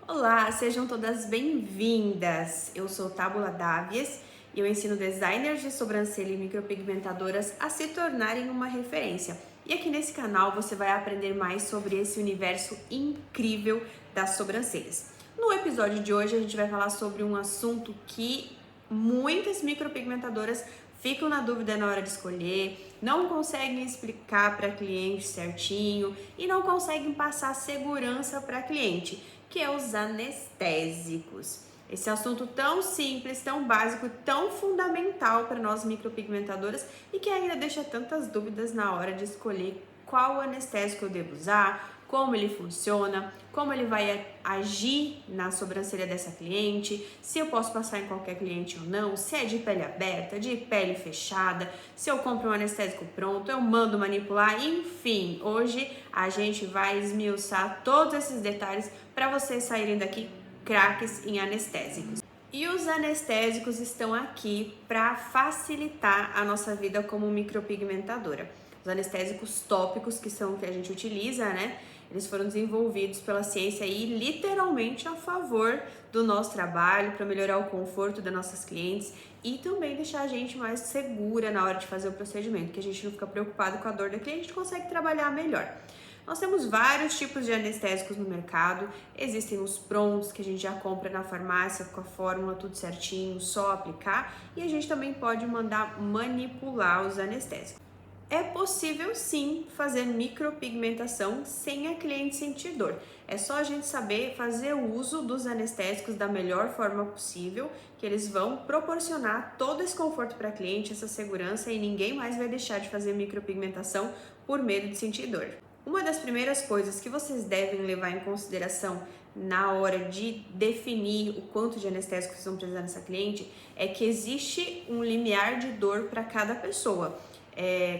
Olá, sejam todas bem-vindas! Eu sou Tábula Dávias e eu ensino designers de sobrancelha e micropigmentadoras a se tornarem uma referência. E aqui nesse canal você vai aprender mais sobre esse universo incrível das sobrancelhas. No episódio de hoje a gente vai falar sobre um assunto que muitas micropigmentadoras ficam na dúvida na hora de escolher, não conseguem explicar para cliente certinho e não conseguem passar segurança para cliente, que é os anestésicos. Esse assunto tão simples, tão básico, tão fundamental para nós micropigmentadoras e que ainda deixa tantas dúvidas na hora de escolher qual anestésico eu devo usar, como ele funciona, como ele vai agir na sobrancelha dessa cliente, se eu posso passar em qualquer cliente ou não, se é de pele aberta, de pele fechada, se eu compro um anestésico pronto, eu mando manipular, enfim, hoje a gente vai esmiuçar todos esses detalhes para vocês saírem daqui craques em anestésicos. E os anestésicos estão aqui para facilitar a nossa vida como micropigmentadora. Os anestésicos tópicos, que são o que a gente utiliza, né? Eles foram desenvolvidos pela ciência e literalmente a favor do nosso trabalho, para melhorar o conforto das nossas clientes e também deixar a gente mais segura na hora de fazer o procedimento, que a gente não fica preocupado com a dor da cliente, a gente consegue trabalhar melhor. Nós temos vários tipos de anestésicos no mercado, existem os prontos que a gente já compra na farmácia com a fórmula tudo certinho, só aplicar, e a gente também pode mandar manipular os anestésicos. É possível sim fazer micropigmentação sem a cliente sentir dor. É só a gente saber fazer o uso dos anestésicos da melhor forma possível, que eles vão proporcionar todo esse conforto para a cliente, essa segurança, e ninguém mais vai deixar de fazer micropigmentação por medo de sentir dor. Uma das primeiras coisas que vocês devem levar em consideração na hora de definir o quanto de anestésico vocês vão precisar nessa cliente é que existe um limiar de dor para cada pessoa.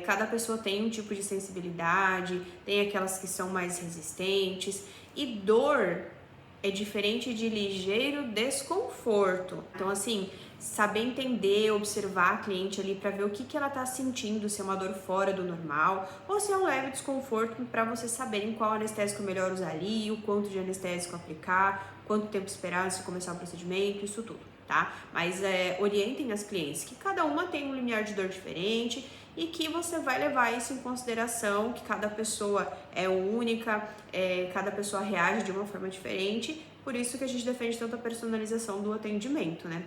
Cada pessoa tem um tipo de sensibilidade, tem aquelas que são mais resistentes, e dor é diferente de ligeiro desconforto. Então, assim, saber entender, observar a cliente ali para ver o que ela tá sentindo, se é uma dor fora do normal ou se é um leve desconforto, para vocês saberem qual anestésico melhor usar ali, o quanto de anestésico aplicar, quanto tempo esperar antes de começar o procedimento, isso tudo, tá? Mas orientem as clientes que cada uma tem um limiar de dor diferente e que você vai levar isso em consideração, que cada pessoa é única, cada pessoa reage de uma forma diferente, por isso que a gente defende tanto a personalização do atendimento, né?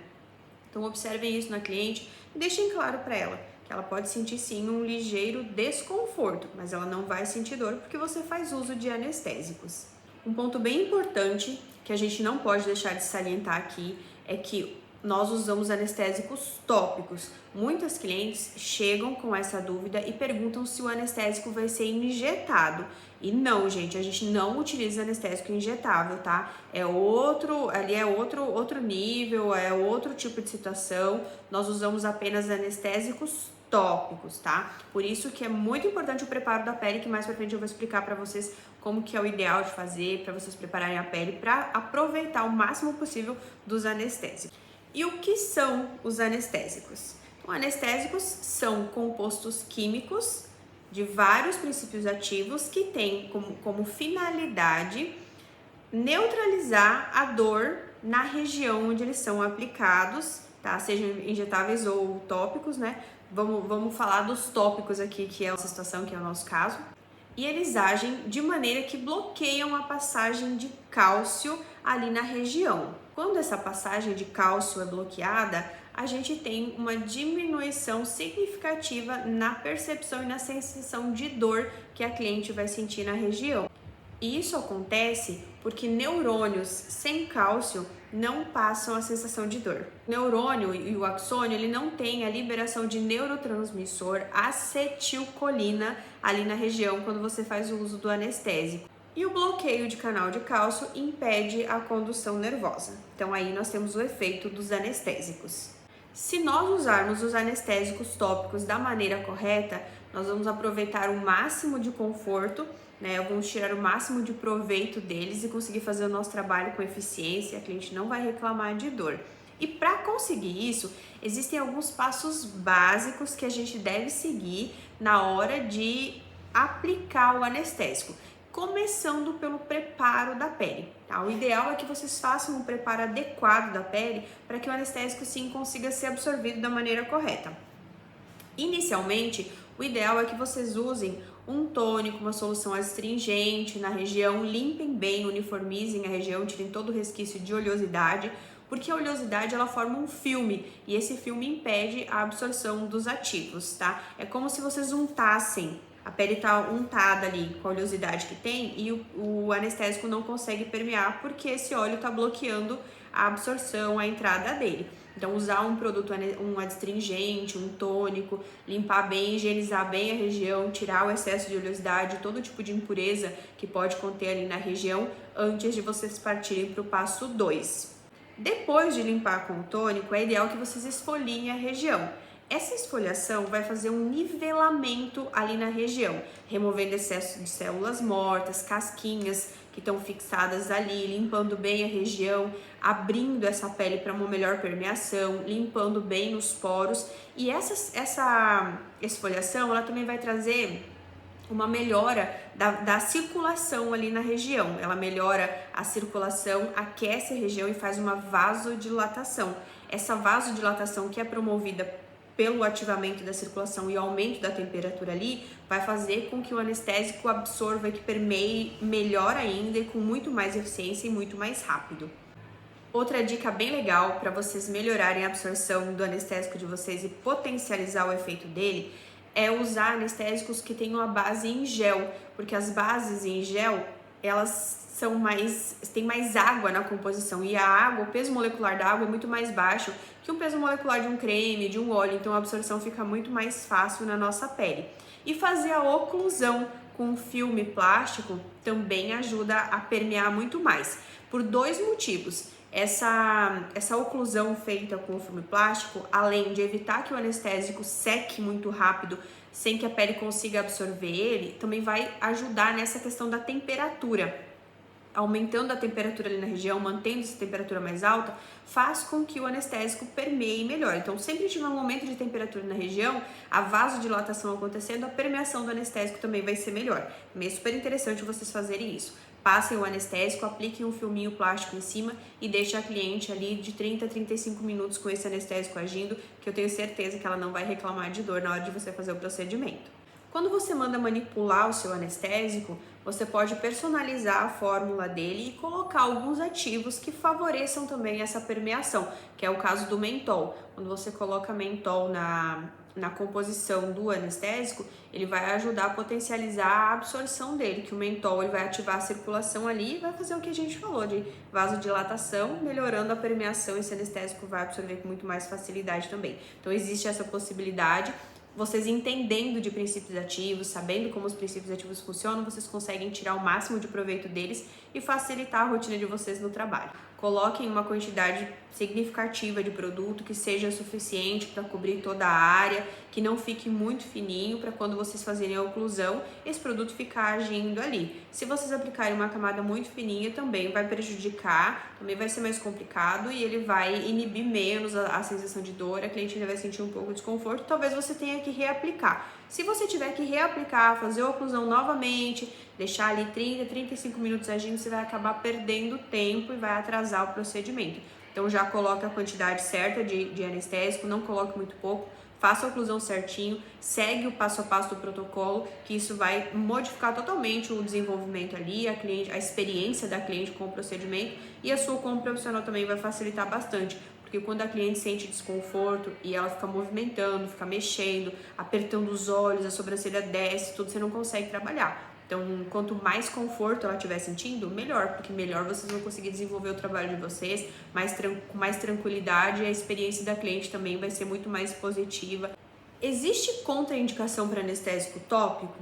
Então observem isso na cliente e deixem claro para ela que ela pode sentir sim um ligeiro desconforto, mas ela não vai sentir dor porque você faz uso de anestésicos. Um ponto bem importante que a gente não pode deixar de salientar aqui é que nós usamos anestésicos tópicos. Muitas clientes chegam com essa dúvida e perguntam se o anestésico vai ser injetado. E não, gente, a gente não utiliza anestésico injetável, tá? Ali é outro nível, é outro tipo de situação. Nós usamos apenas anestésicos tópicos, tá? Por isso que é muito importante o preparo da pele, que mais pra frente eu vou explicar pra vocês como que é o ideal de fazer, pra vocês prepararem a pele pra aproveitar o máximo possível dos anestésicos. E o que são os anestésicos? Então, anestésicos são compostos químicos de vários princípios ativos que têm como finalidade neutralizar a dor na região onde eles são aplicados, tá? Sejam injetáveis ou tópicos, né? Vamos falar dos tópicos aqui, que é essa situação, que é o nosso caso. E eles agem de maneira que bloqueiam a passagem de cálcio ali na região. Quando essa passagem de cálcio é bloqueada, a gente tem uma diminuição significativa na percepção e na sensação de dor que a cliente vai sentir na região. E isso acontece porque neurônios sem cálcio não passam a sensação de dor. O neurônio e o axônio, ele não tem a liberação de neurotransmissor acetilcolina ali na região quando você faz o uso do anestésico. E o bloqueio de canal de cálcio impede a condução nervosa. Então aí nós temos o efeito dos anestésicos. Se nós usarmos os anestésicos tópicos da maneira correta, nós vamos aproveitar o máximo de conforto, né? Vamos tirar o máximo de proveito deles e conseguir fazer o nosso trabalho com eficiência, a cliente não vai reclamar de dor. E para conseguir isso, existem alguns passos básicos que a gente deve seguir na hora de aplicar o anestésico. começando pelo preparo da pele, tá? O ideal é que vocês façam um preparo adequado da pele para que o anestésico sim consiga ser absorvido da maneira correta. Inicialmente, o ideal é que vocês usem um tônico, uma solução astringente na região, limpem bem, uniformizem a região, tirem todo o resquício de oleosidade, porque a oleosidade ela forma um filme e esse filme impede a absorção dos ativos, tá? É como se vocês untassem, a pele tá untada ali com a oleosidade que tem e o anestésico não consegue permear porque esse óleo tá bloqueando a absorção, a entrada dele. Então, usar um produto, um adstringente, um tônico, limpar bem, higienizar bem a região, tirar o excesso de oleosidade, todo tipo de impureza que pode conter ali na região, antes de vocês partirem para o passo 2. Depois de limpar com o tônico, é ideal que vocês esfoliem a região. Essa esfoliação vai fazer um nivelamento ali na região, removendo excesso de células mortas, casquinhas que estão fixadas ali, limpando bem a região, abrindo essa pele para uma melhor permeação, limpando bem os poros. E essa esfoliação, ela também vai trazer uma melhora da circulação ali na região. Ela melhora a circulação, aquece a região e faz uma vasodilatação. Essa vasodilatação que é promovida pelo ativamento da circulação e aumento da temperatura ali, vai fazer com que o anestésico absorva e que permeie melhor ainda e com muito mais eficiência e muito mais rápido. Outra dica bem legal para vocês melhorarem a absorção do anestésico de vocês e potencializar o efeito dele é usar anestésicos que tenham a base em gel, porque as bases em gel, elas tem mais água na composição e a água, o peso molecular da água é muito mais baixo que o peso molecular de um creme, de um óleo, então a absorção fica muito mais fácil na nossa pele. E fazer a oclusão com filme plástico também ajuda a permear muito mais, por 2 motivos. Essa oclusão feita com o filme plástico, além de evitar que o anestésico seque muito rápido, sem que a pele consiga absorver ele, também vai ajudar nessa questão da temperatura. Aumentando a temperatura ali na região, mantendo essa temperatura mais alta, faz com que o anestésico permeie melhor. Então, sempre que tiver um aumento de temperatura na região, a vasodilatação acontecendo, a permeação do anestésico também vai ser melhor. É super interessante vocês fazerem isso. Passem o anestésico, apliquem um filminho plástico em cima e deixem a cliente ali de 30 a 35 minutos com esse anestésico agindo, que eu tenho certeza que ela não vai reclamar de dor na hora de você fazer o procedimento. Quando você manda manipular o seu anestésico, você pode personalizar a fórmula dele e colocar alguns ativos que favoreçam também essa permeação, que é o caso do mentol. Quando você coloca mentol na composição do anestésico, ele vai ajudar a potencializar a absorção dele, que o mentol ele vai ativar a circulação ali e vai fazer o que a gente falou de vasodilatação, melhorando a permeação. Esse anestésico vai absorver com muito mais facilidade também. Então existe essa possibilidade. Vocês entendendo de princípios ativos, sabendo como os princípios ativos funcionam, vocês conseguem tirar o máximo de proveito deles e facilitar a rotina de vocês no trabalho. Coloquem uma quantidade significativa de produto que seja suficiente para cobrir toda a área, que não fique muito fininho para quando vocês fazerem a oclusão, esse produto ficar agindo ali. Se vocês aplicarem uma camada muito fininha, também vai prejudicar, também vai ser mais complicado e ele vai inibir menos a sensação de dor, a cliente ainda vai sentir um pouco de desconforto, talvez você tenha que reaplicar. Se você tiver que reaplicar, fazer a oclusão novamente, deixar ali 30, 35 minutos agindo, você vai acabar perdendo tempo e vai atrasar o procedimento. Então já coloca a quantidade certa de anestésico, não coloque muito pouco, faça a oclusão certinho, segue o passo a passo do protocolo, que isso vai modificar totalmente o desenvolvimento ali, a experiência da cliente com o procedimento e a sua como profissional também vai facilitar bastante. Porque quando a cliente sente desconforto e ela fica movimentando, fica mexendo, apertando os olhos, a sobrancelha desce, tudo, você não consegue trabalhar. Então, quanto mais conforto ela estiver sentindo, melhor, porque melhor vocês vão conseguir desenvolver o trabalho de vocês, com mais tranquilidade, e a experiência da cliente também vai ser muito mais positiva. Existe contraindicação para anestésico tópico?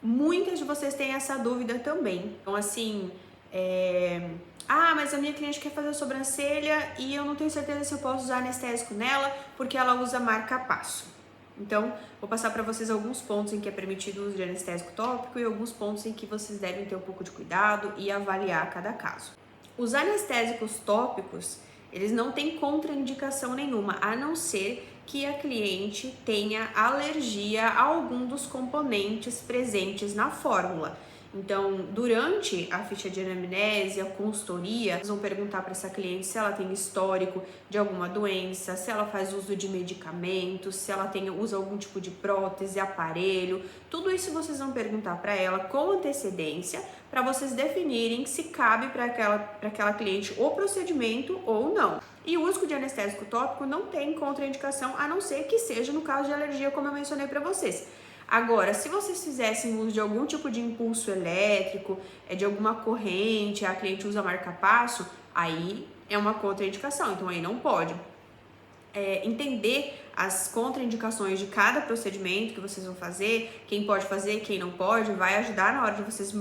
Muitas de vocês têm essa dúvida também. Então, assim, mas a minha cliente quer fazer a sobrancelha e eu não tenho certeza se eu posso usar anestésico nela porque ela usa marca-passo. Então, vou passar para vocês alguns pontos em que é permitido o uso de anestésico tópico e alguns pontos em que vocês devem ter um pouco de cuidado e avaliar cada caso. Os anestésicos tópicos, eles não têm contraindicação nenhuma, a não ser que a cliente tenha alergia a algum dos componentes presentes na fórmula. Então, durante a ficha de anamnese, a consultoria, eles vão perguntar para essa cliente se ela tem histórico de alguma doença, se ela faz uso de medicamentos, se ela usa algum tipo de prótese, aparelho. Tudo isso vocês vão perguntar para ela com antecedência, para vocês definirem se cabe para aquela cliente o procedimento ou não. E o uso de anestésico tópico não tem contraindicação, a não ser que seja no caso de alergia, como eu mencionei para vocês. Agora, se vocês fizessem uso de algum tipo de impulso elétrico, de alguma corrente, a cliente usa marca-passo, aí é uma contraindicação, então aí não pode. Entender as contraindicações de cada procedimento que vocês vão fazer, quem pode fazer, quem não pode, vai ajudar na hora de vocês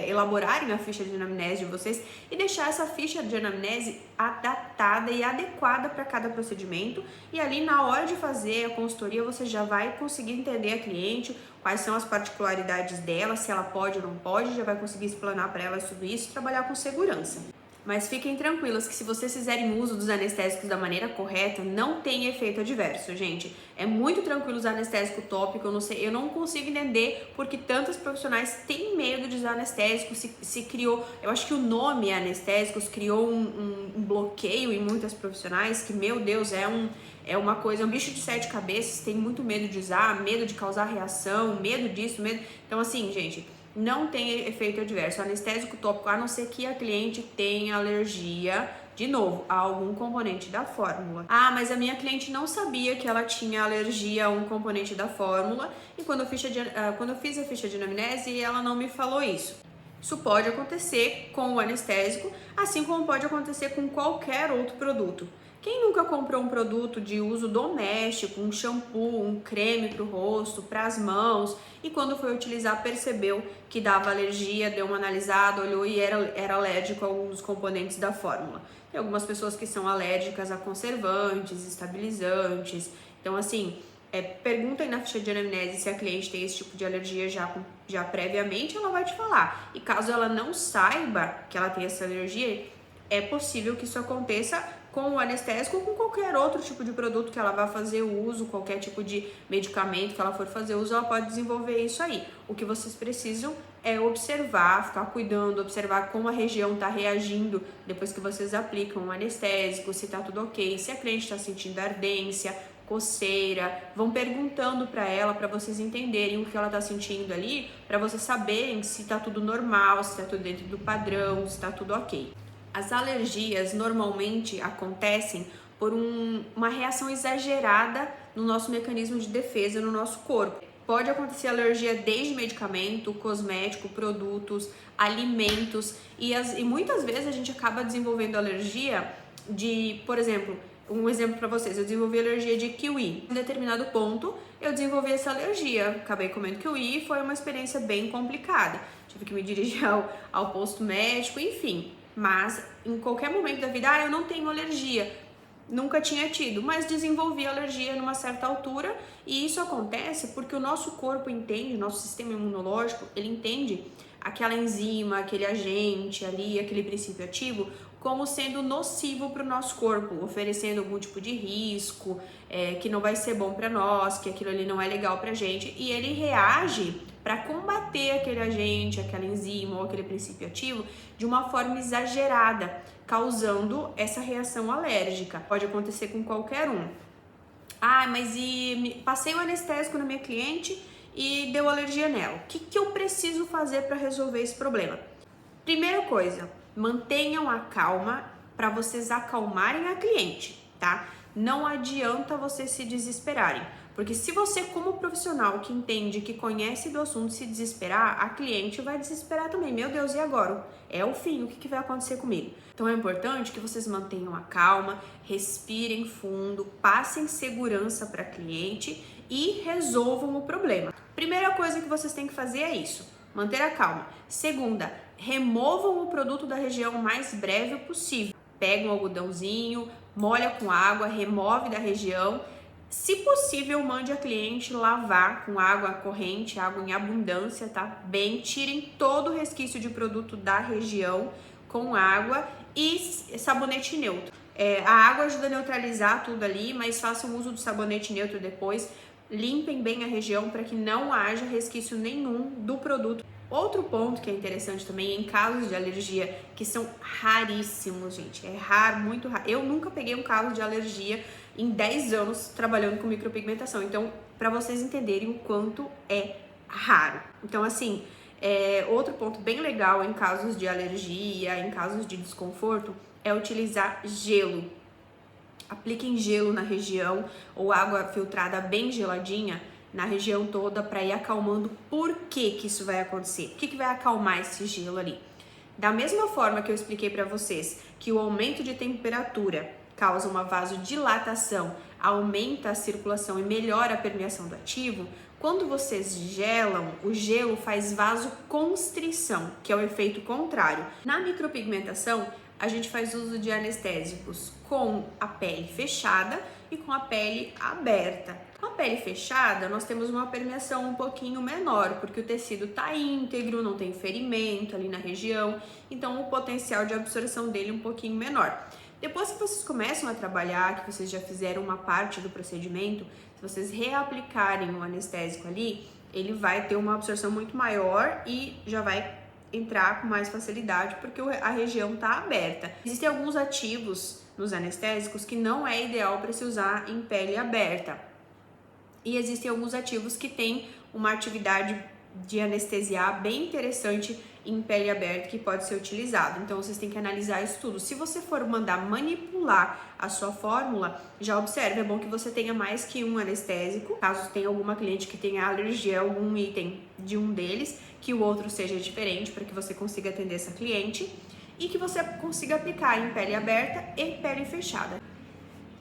elaborarem a ficha de anamnese de vocês e deixar essa ficha de anamnese adaptada e adequada para cada procedimento. E ali na hora de fazer a consultoria você já vai conseguir entender a cliente, quais são as particularidades dela, se ela pode ou não pode, já vai conseguir explanar para ela tudo isso e trabalhar com segurança. Mas fiquem tranquilas que se vocês fizerem uso dos anestésicos da maneira correta, não tem efeito adverso, gente. É muito tranquilo usar anestésico tópico, eu não consigo entender porque tantos profissionais têm medo de usar anestésico, se criou, eu acho que o nome anestésicos criou um bloqueio em muitas profissionais, que, meu Deus, é uma coisa, é um bicho de 7 cabeças, tem muito medo de usar, medo de causar reação, medo disso, medo... Então, assim, gente, não tem efeito adverso. O anestésico tópico, a não ser que a cliente tenha alergia, de novo, a algum componente da fórmula. Ah, mas a minha cliente não sabia que ela tinha alergia a um componente da fórmula e quando eu fiz a ficha de anamnese, ela não me falou isso. Isso pode acontecer com o anestésico, assim como pode acontecer com qualquer outro produto. Quem nunca comprou um produto de uso doméstico, um shampoo, um creme para o rosto, para as mãos, e quando foi utilizar percebeu que dava alergia, deu uma analisada, olhou e era alérgico a alguns componentes da fórmula. Tem algumas pessoas que são alérgicas a conservantes, estabilizantes. Então, assim, pergunta aí na ficha de anamnese se a cliente tem esse tipo de alergia já previamente, ela vai te falar. E caso ela não saiba que ela tem essa alergia, é possível que isso aconteça com o anestésico ou com qualquer outro tipo de produto que ela vai fazer uso, qualquer tipo de medicamento que ela for fazer uso, ela pode desenvolver isso aí. O que vocês precisam é observar, ficar cuidando, observar como a região está reagindo depois que vocês aplicam o anestésico, se está tudo ok, se a cliente está sentindo ardência, coceira, vão perguntando para ela, para vocês entenderem o que ela está sentindo ali, para vocês saberem se está tudo normal, se está tudo dentro do padrão, se está tudo ok. As alergias normalmente acontecem por uma reação exagerada no nosso mecanismo de defesa no nosso corpo. Pode acontecer alergia desde medicamento, cosmético, produtos, alimentos e muitas vezes a gente acaba desenvolvendo alergia de, por exemplo, um exemplo para vocês, eu desenvolvi alergia de kiwi. Em determinado ponto, eu desenvolvi essa alergia, acabei comendo kiwi e foi uma experiência bem complicada. Tive que me dirigir ao posto médico, enfim. Mas em qualquer momento da vida, eu não tenho alergia, nunca tinha tido, mas desenvolvi alergia numa certa altura e isso acontece porque o nosso corpo entende, o nosso sistema imunológico, ele entende aquela enzima, aquele agente ali, aquele princípio ativo como sendo nocivo para o nosso corpo, oferecendo algum tipo de risco, que não vai ser bom para nós, que aquilo ali não é legal para gente e ele reage para combater aquele agente, aquela enzima ou aquele princípio ativo de uma forma exagerada, causando essa reação alérgica. Pode acontecer com qualquer um. Ah, mas passei o anestésico na minha cliente e deu alergia nela. O que eu preciso fazer para resolver esse problema? Primeira coisa, mantenham a calma para vocês acalmarem a cliente, tá? Não adianta vocês se desesperarem. Porque se você, como profissional que entende, que conhece do assunto, se desesperar, a cliente vai desesperar também. Meu Deus, e agora? É o fim, o que vai acontecer comigo? Então é importante que vocês mantenham a calma, respirem fundo, passem segurança para a cliente e resolvam o problema. Primeira coisa que vocês têm que fazer é isso, manter a calma. Segunda, removam o produto da região o mais breve possível. Pega um algodãozinho, molha com água, remove da região. Se possível, mande a cliente lavar com água corrente, água em abundância, tá? Bem, tirem todo o resquício de produto da região com água e sabonete neutro. A água ajuda a neutralizar tudo ali, mas façam uso do sabonete neutro depois. Limpem bem a região para que não haja resquício nenhum do produto Outro ponto que é interessante também é em casos de alergia, que são raríssimos, gente. É raro, muito raro. Eu nunca peguei um caso de alergia em 10 anos trabalhando com micropigmentação. Então, para vocês entenderem o quanto é raro. Então, assim, outro ponto bem legal em casos de alergia, em casos de desconforto, é utilizar gelo. Apliquem gelo na região ou água filtrada bem geladinha na região toda para ir acalmando. Por que isso vai acontecer? O que vai acalmar esse gelo ali? Da mesma forma que eu expliquei para vocês que o aumento de temperatura causa uma vasodilatação, aumenta a circulação e melhora a permeação do ativo, quando vocês gelam, o gelo faz vasoconstrição, que é o efeito contrário. Na micropigmentação, a gente faz uso de anestésicos com a pele fechada e com a pele aberta. Com a pele fechada, nós temos uma permeação um pouquinho menor, porque o tecido está íntegro, não tem ferimento ali na região, então o potencial de absorção dele é um pouquinho menor. Depois que vocês começam a trabalhar, que vocês já fizeram uma parte do procedimento, se vocês reaplicarem o anestésico ali, ele vai ter uma absorção muito maior e já vai entrar com mais facilidade, porque a região está aberta. Existem alguns ativos nos anestésicos que não é ideal para se usar em pele aberta. E existem alguns ativos que têm uma atividade de anestesiar bem interessante em pele aberta que pode ser utilizado. Então vocês têm que analisar isso tudo. Se você for mandar manipular a sua fórmula, já observe, é bom que você tenha mais que um anestésico. Caso tenha alguma cliente que tenha alergia a algum item de um deles, que o outro seja diferente para que você consiga atender essa cliente e que você consiga aplicar em pele aberta e pele fechada.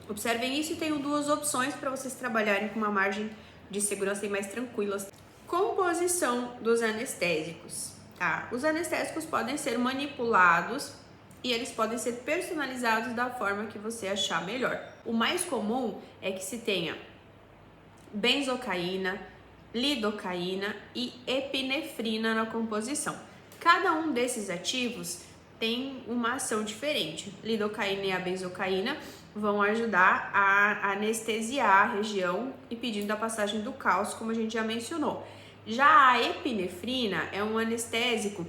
Observem isso e tenho duas opções para vocês trabalharem com uma margem de segurança mais tranquilas. Composição dos anestésicos, tá? Os anestésicos podem ser manipulados e eles podem ser personalizados da forma que você achar melhor. O mais comum é que se tenha benzocaína, lidocaína e epinefrina na composição. Cada um desses ativos tem uma ação diferente. Lidocaína e a benzocaína vão ajudar a anestesiar a região e pedindo a passagem do cálcio, como a gente já mencionou. Já a epinefrina é um anestésico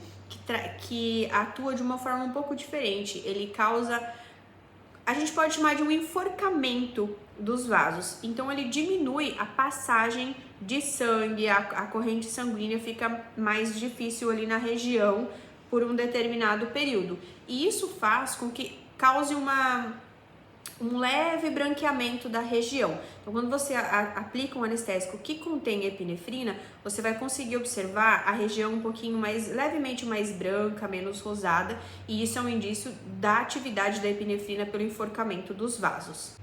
que atua de uma forma um pouco diferente. Ele causa, a gente pode chamar de um enforcamento dos vasos. Então ele diminui a passagem de sangue, a corrente sanguínea fica mais difícil ali na região por um determinado período. E isso faz com que cause um leve branqueamento da região. Então, quando você aplica um anestésico que contém epinefrina, você vai conseguir observar a região um pouquinho levemente mais branca, menos rosada, e isso é um indício da atividade da epinefrina pelo enforcamento dos vasos.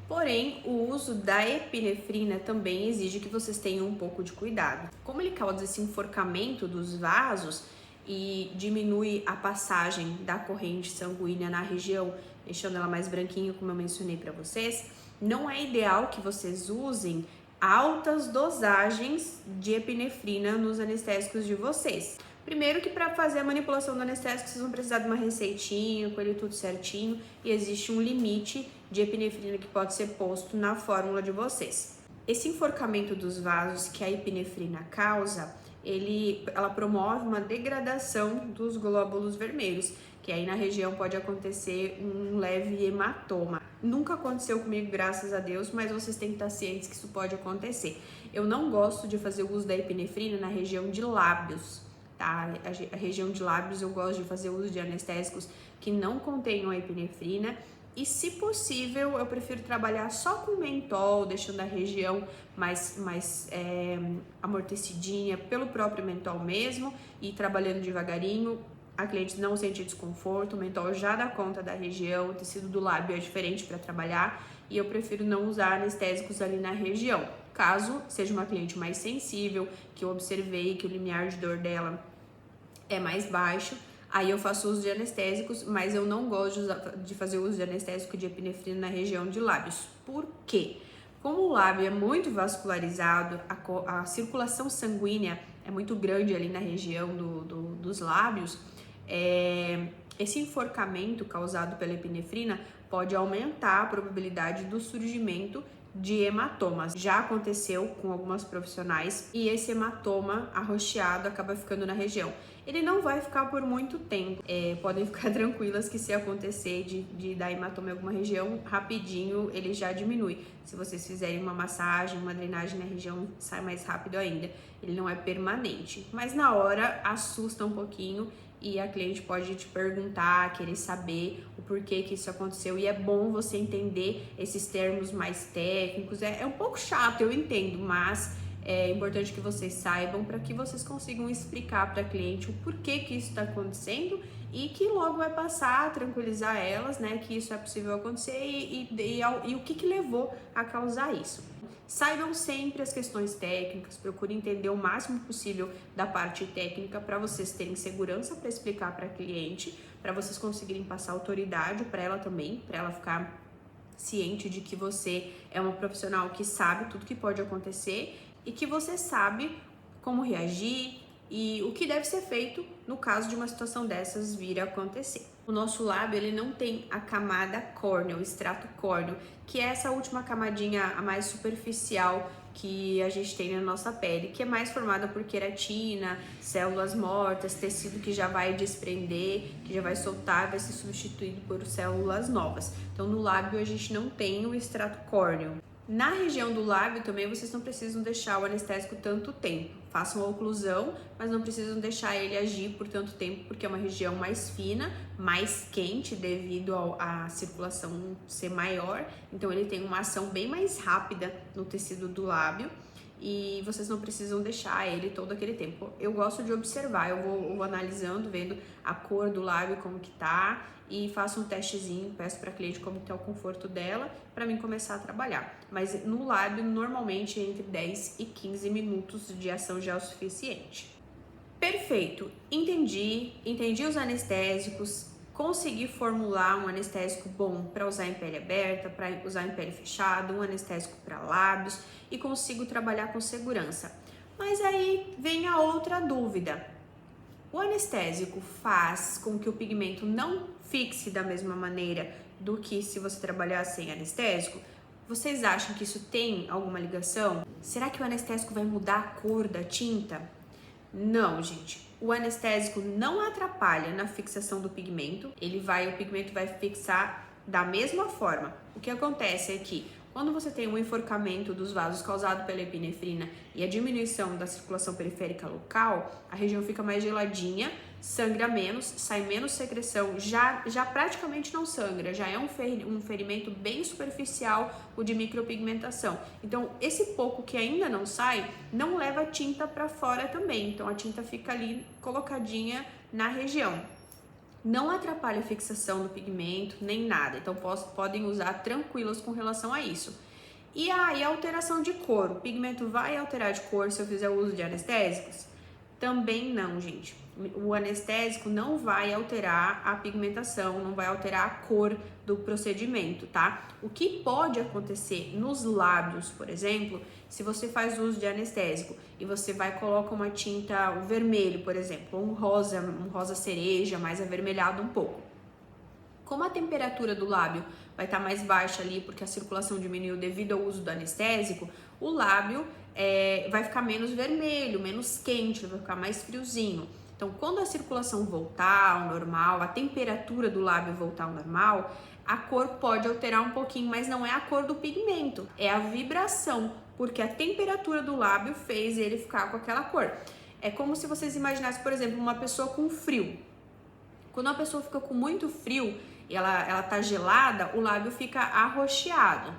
Porém, o uso da epinefrina também exige que vocês tenham um pouco de cuidado. Como ele causa esse enforcamento dos vasos e diminui a passagem da corrente sanguínea na região, deixando ela mais branquinha, como eu mencionei para vocês, não é ideal que vocês usem altas dosagens de epinefrina nos anestésicos de vocês. Primeiro que para fazer a manipulação do anestésico, vocês vão precisar de uma receitinha, com ele tudo certinho, e existe um limite de epinefrina que pode ser posto na fórmula de vocês. Esse enforcamento dos vasos que a epinefrina causa, ela promove uma degradação dos glóbulos vermelhos, que aí na região pode acontecer um leve hematoma. Nunca aconteceu comigo, graças a Deus, mas vocês têm que estar cientes que isso pode acontecer. Eu não gosto de fazer o uso da epinefrina na região de lábios, tá? A região de lábios eu gosto de fazer uso de anestésicos que não contenham a epinefrina. E se possível, eu prefiro trabalhar só com mentol, deixando a região mais amortecidinha pelo próprio mentol mesmo e trabalhando devagarinho. A cliente não sente desconforto, o mentol já dá conta da região, o tecido do lábio é diferente para trabalhar e eu prefiro não usar anestésicos ali na região. Caso seja uma cliente mais sensível, que eu observei que o limiar de dor dela é mais baixo, aí eu faço uso de anestésicos, mas eu não gosto de fazer uso de anestésico de epinefrina na região de lábios. Por quê? Como o lábio é muito vascularizado, a circulação sanguínea é muito grande ali na região dos lábios, esse enforcamento causado pela epinefrina pode aumentar a probabilidade do surgimento de hematomas. Já aconteceu com algumas profissionais e esse hematoma arroxeado acaba ficando na região. Ele não vai ficar por muito tempo, podem ficar tranquilas que se acontecer de dar hematoma em alguma região, rapidinho ele já diminui. Se vocês fizerem uma massagem, uma drenagem na região, sai mais rápido ainda. Ele não é permanente, mas na hora assusta um pouquinho e a cliente pode te perguntar, querer saber o porquê que isso aconteceu, e é bom você entender esses termos mais técnicos. É um pouco chato, eu entendo, mas é importante que vocês saibam para que vocês consigam explicar para a cliente o porquê que isso está acontecendo e que logo vai passar, tranquilizar elas, né, que isso é possível acontecer e o que levou a causar isso. Saibam sempre as questões técnicas, procurem entender o máximo possível da parte técnica para vocês terem segurança para explicar para a cliente, para vocês conseguirem passar autoridade para ela também, para ela ficar ciente de que você é uma profissional que sabe tudo que pode acontecer e que você sabe como reagir e o que deve ser feito no caso de uma situação dessas vir a acontecer. O nosso lábio, ele não tem a camada córnea, o extrato córneo, que é essa última camadinha a mais superficial que a gente tem na nossa pele, que é mais formada por queratina, células mortas, tecido que já vai desprender, que já vai soltar, vai ser substituído por células novas. Então no lábio a gente não tem o extrato córneo. Na região do lábio também vocês não precisam deixar o anestésico tanto tempo. Façam a oclusão, mas não precisam deixar ele agir por tanto tempo, porque é uma região mais fina, mais quente devido à circulação ser maior. Então ele tem uma ação bem mais rápida no tecido do lábio e vocês não precisam deixar ele todo aquele tempo. Eu gosto de observar, eu vou analisando, vendo a cor do lábio, como que tá, e faço um testezinho, peço para a cliente como está o conforto dela, para mim começar a trabalhar. Mas no lábio, normalmente entre 10 e 15 minutos de ação já é o suficiente. Perfeito, entendi os anestésicos, consegui formular um anestésico bom para usar em pele aberta, para usar em pele fechada, um anestésico para lábios e consigo trabalhar com segurança. Mas aí vem a outra dúvida. O anestésico faz com que o pigmento não fixe da mesma maneira do que se você trabalhar sem anestésico? Vocês acham que isso tem alguma ligação? Será que o anestésico vai mudar a cor da tinta? Não, gente. O anestésico não atrapalha na fixação do pigmento. O pigmento vai fixar da mesma forma. O que acontece é que quando você tem um enforcamento dos vasos causado pela epinefrina e a diminuição da circulação periférica local, a região fica mais geladinha, sangra menos, sai menos secreção, já praticamente não sangra, já é um ferimento bem superficial, o de micropigmentação. Então, esse pouco que ainda não sai, não leva a tinta para fora também, então a tinta fica ali colocadinha na região. Não atrapalha a fixação do pigmento, nem nada, então podem usar tranquilos com relação a isso. E aí, a alteração de cor, o pigmento vai alterar de cor se eu fizer o uso de anestésicos? Também não, gente. O anestésico não vai alterar a pigmentação, não vai alterar a cor do procedimento, tá? O que pode acontecer nos lábios, por exemplo, se você faz uso de anestésico e você vai colocar uma tinta vermelho, por exemplo, um rosa cereja, mais avermelhado um pouco. Como a temperatura do lábio vai estar mais baixa ali, porque a circulação diminuiu devido ao uso do anestésico, o lábio vai ficar menos vermelho, menos quente, vai ficar mais friozinho. Então, quando a circulação voltar ao normal, a temperatura do lábio voltar ao normal, a cor pode alterar um pouquinho, mas não é a cor do pigmento, é a vibração, porque a temperatura do lábio fez ele ficar com aquela cor. É como se vocês imaginassem, por exemplo, uma pessoa com frio. Quando uma pessoa fica com muito frio e ela tá gelada, o lábio fica arroxeado,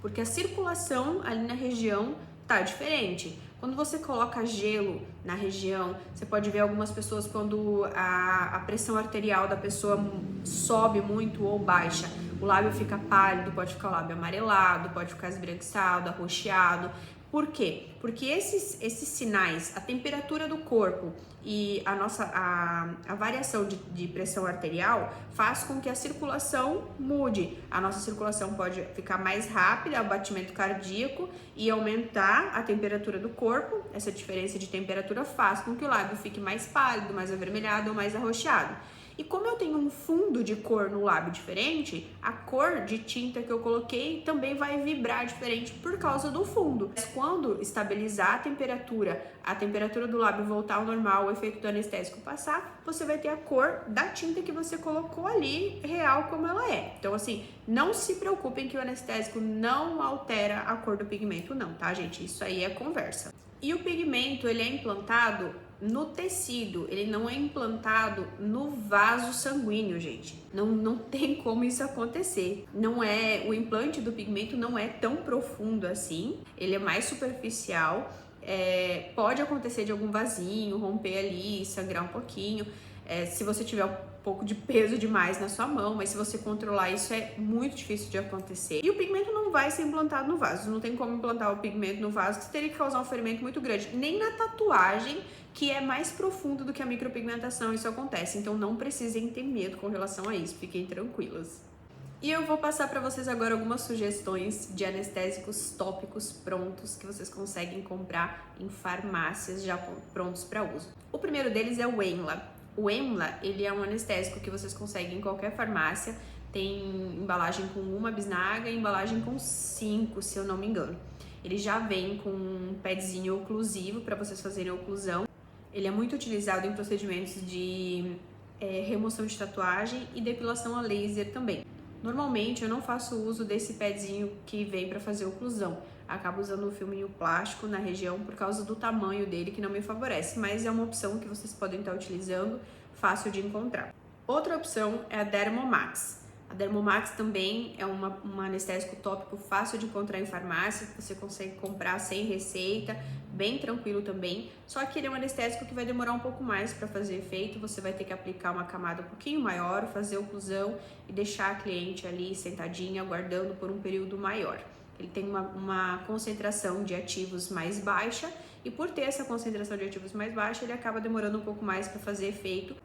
porque a circulação ali na região tá diferente. Quando você coloca gelo na região, você pode ver algumas pessoas quando a pressão arterial da pessoa sobe muito ou baixa, o lábio fica pálido, pode ficar o lábio amarelado, pode ficar esbranquiçado, arroxeado. Por quê? Porque esses sinais, a temperatura do corpo e a variação de pressão arterial faz com que a circulação mude. A nossa circulação pode ficar mais rápida, o batimento cardíaco, e aumentar a temperatura do corpo. Essa diferença de temperatura faz com que o lábio fique mais pálido, mais avermelhado ou mais arroxeado. E como eu tenho um fundo de cor no lábio diferente, a cor de tinta que eu coloquei também vai vibrar diferente por causa do fundo. Mas quando estabilizar a temperatura do lábio voltar ao normal, o efeito do anestésico passar, você vai ter a cor da tinta que você colocou ali, real como ela é. Então, assim, não se preocupem que o anestésico não altera a cor do pigmento, não, tá, gente? Isso aí é conversa. E o pigmento, ele é implantado no tecido, ele não é implantado no vaso sanguíneo, gente. Não tem como isso acontecer. O implante do pigmento não é tão profundo assim, ele é mais superficial. Pode acontecer de algum vasinho, romper ali, sangrar um pouquinho, se você tiver um pouco de peso demais na sua mão, mas se você controlar isso é muito difícil de acontecer. E o pigmento não vai ser implantado no vaso, não tem como implantar o pigmento no vaso, que você teria que causar um ferimento muito grande. Nem na tatuagem, que é mais profundo do que a micropigmentação, isso acontece. Então não precisem ter medo com relação a isso, fiquem tranquilas. E eu vou passar para vocês agora algumas sugestões de anestésicos tópicos prontos que vocês conseguem comprar em farmácias já prontos para uso. O primeiro deles é o Emla. O Emla, ele é um anestésico que vocês conseguem em qualquer farmácia. Tem embalagem com uma bisnaga e embalagem com 5, se eu não me engano. Ele já vem com um padzinho oclusivo para vocês fazerem oclusão. Ele é muito utilizado em procedimentos de remoção de tatuagem e depilação a laser também. Normalmente eu não faço uso desse padzinho que vem para fazer oclusão. Acabo usando o filminho plástico na região por causa do tamanho dele, que não me favorece, mas é uma opção que vocês podem estar utilizando, fácil de encontrar. Outra opção é a Dermomax. A Dermomax também é um anestésico tópico fácil de encontrar em farmácia, que você consegue comprar sem receita, bem tranquilo também. Só que ele é um anestésico que vai demorar um pouco mais para fazer efeito, você vai ter que aplicar uma camada um pouquinho maior, fazer oclusão e deixar a cliente ali sentadinha, aguardando por um período maior. Ele tem uma concentração de ativos mais baixa e por ter essa concentração de ativos mais baixa, ele acaba demorando um pouco mais para fazer efeito.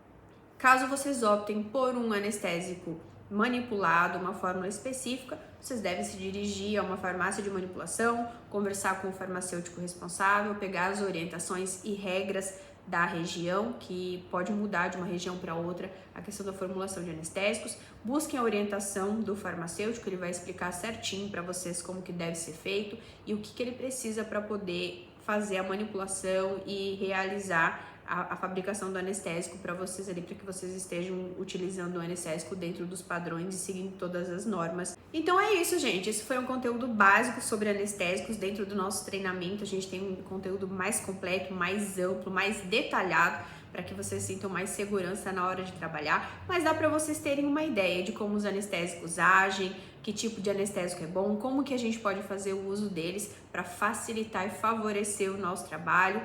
Caso vocês optem por um anestésico manipulado, uma fórmula específica, vocês devem se dirigir a uma farmácia de manipulação, conversar com o farmacêutico responsável, pegar as orientações e regras da região, que pode mudar de uma região para outra a questão da formulação de anestésicos. Busquem a orientação do farmacêutico, ele vai explicar certinho para vocês como que deve ser feito e o que ele precisa para poder fazer a manipulação e realizar a fabricação do anestésico para vocês ali, para que vocês estejam utilizando o anestésico dentro dos padrões e seguindo todas as normas. Então é isso, gente. Esse foi um conteúdo básico sobre anestésicos. Dentro do nosso treinamento, a gente tem um conteúdo mais completo, mais amplo, mais detalhado, para que vocês sintam mais segurança na hora de trabalhar. Mas dá para vocês terem uma ideia de como os anestésicos agem, que tipo de anestésico é bom, como que a gente pode fazer o uso deles para facilitar e favorecer o nosso trabalho.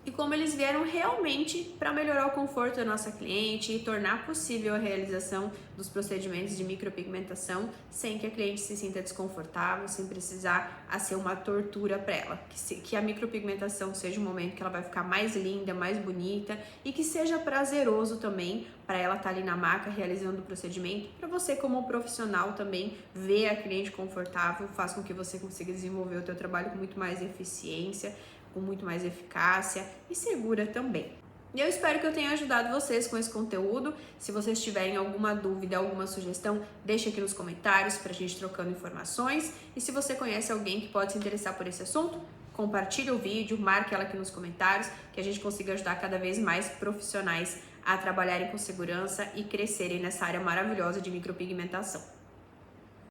E como eles vieram realmente para melhorar o conforto da nossa cliente e tornar possível a realização dos procedimentos de micropigmentação sem que a cliente se sinta desconfortável, sem precisar ser uma tortura para ela. Que a micropigmentação seja um momento que ela vai ficar mais linda, mais bonita e que seja prazeroso também para ela estar ali na maca realizando o procedimento, para você como profissional também ver a cliente confortável, faz com que você consiga desenvolver o teu trabalho com muito mais eficiência, com muito mais eficácia e segura também. E eu espero que eu tenha ajudado vocês com esse conteúdo. Se vocês tiverem alguma dúvida, alguma sugestão, deixe aqui nos comentários para a gente trocando informações. E se você conhece alguém que pode se interessar por esse assunto, compartilhe o vídeo, marque ela aqui nos comentários, que a gente consiga ajudar cada vez mais profissionais a trabalharem com segurança e crescerem nessa área maravilhosa de micropigmentação.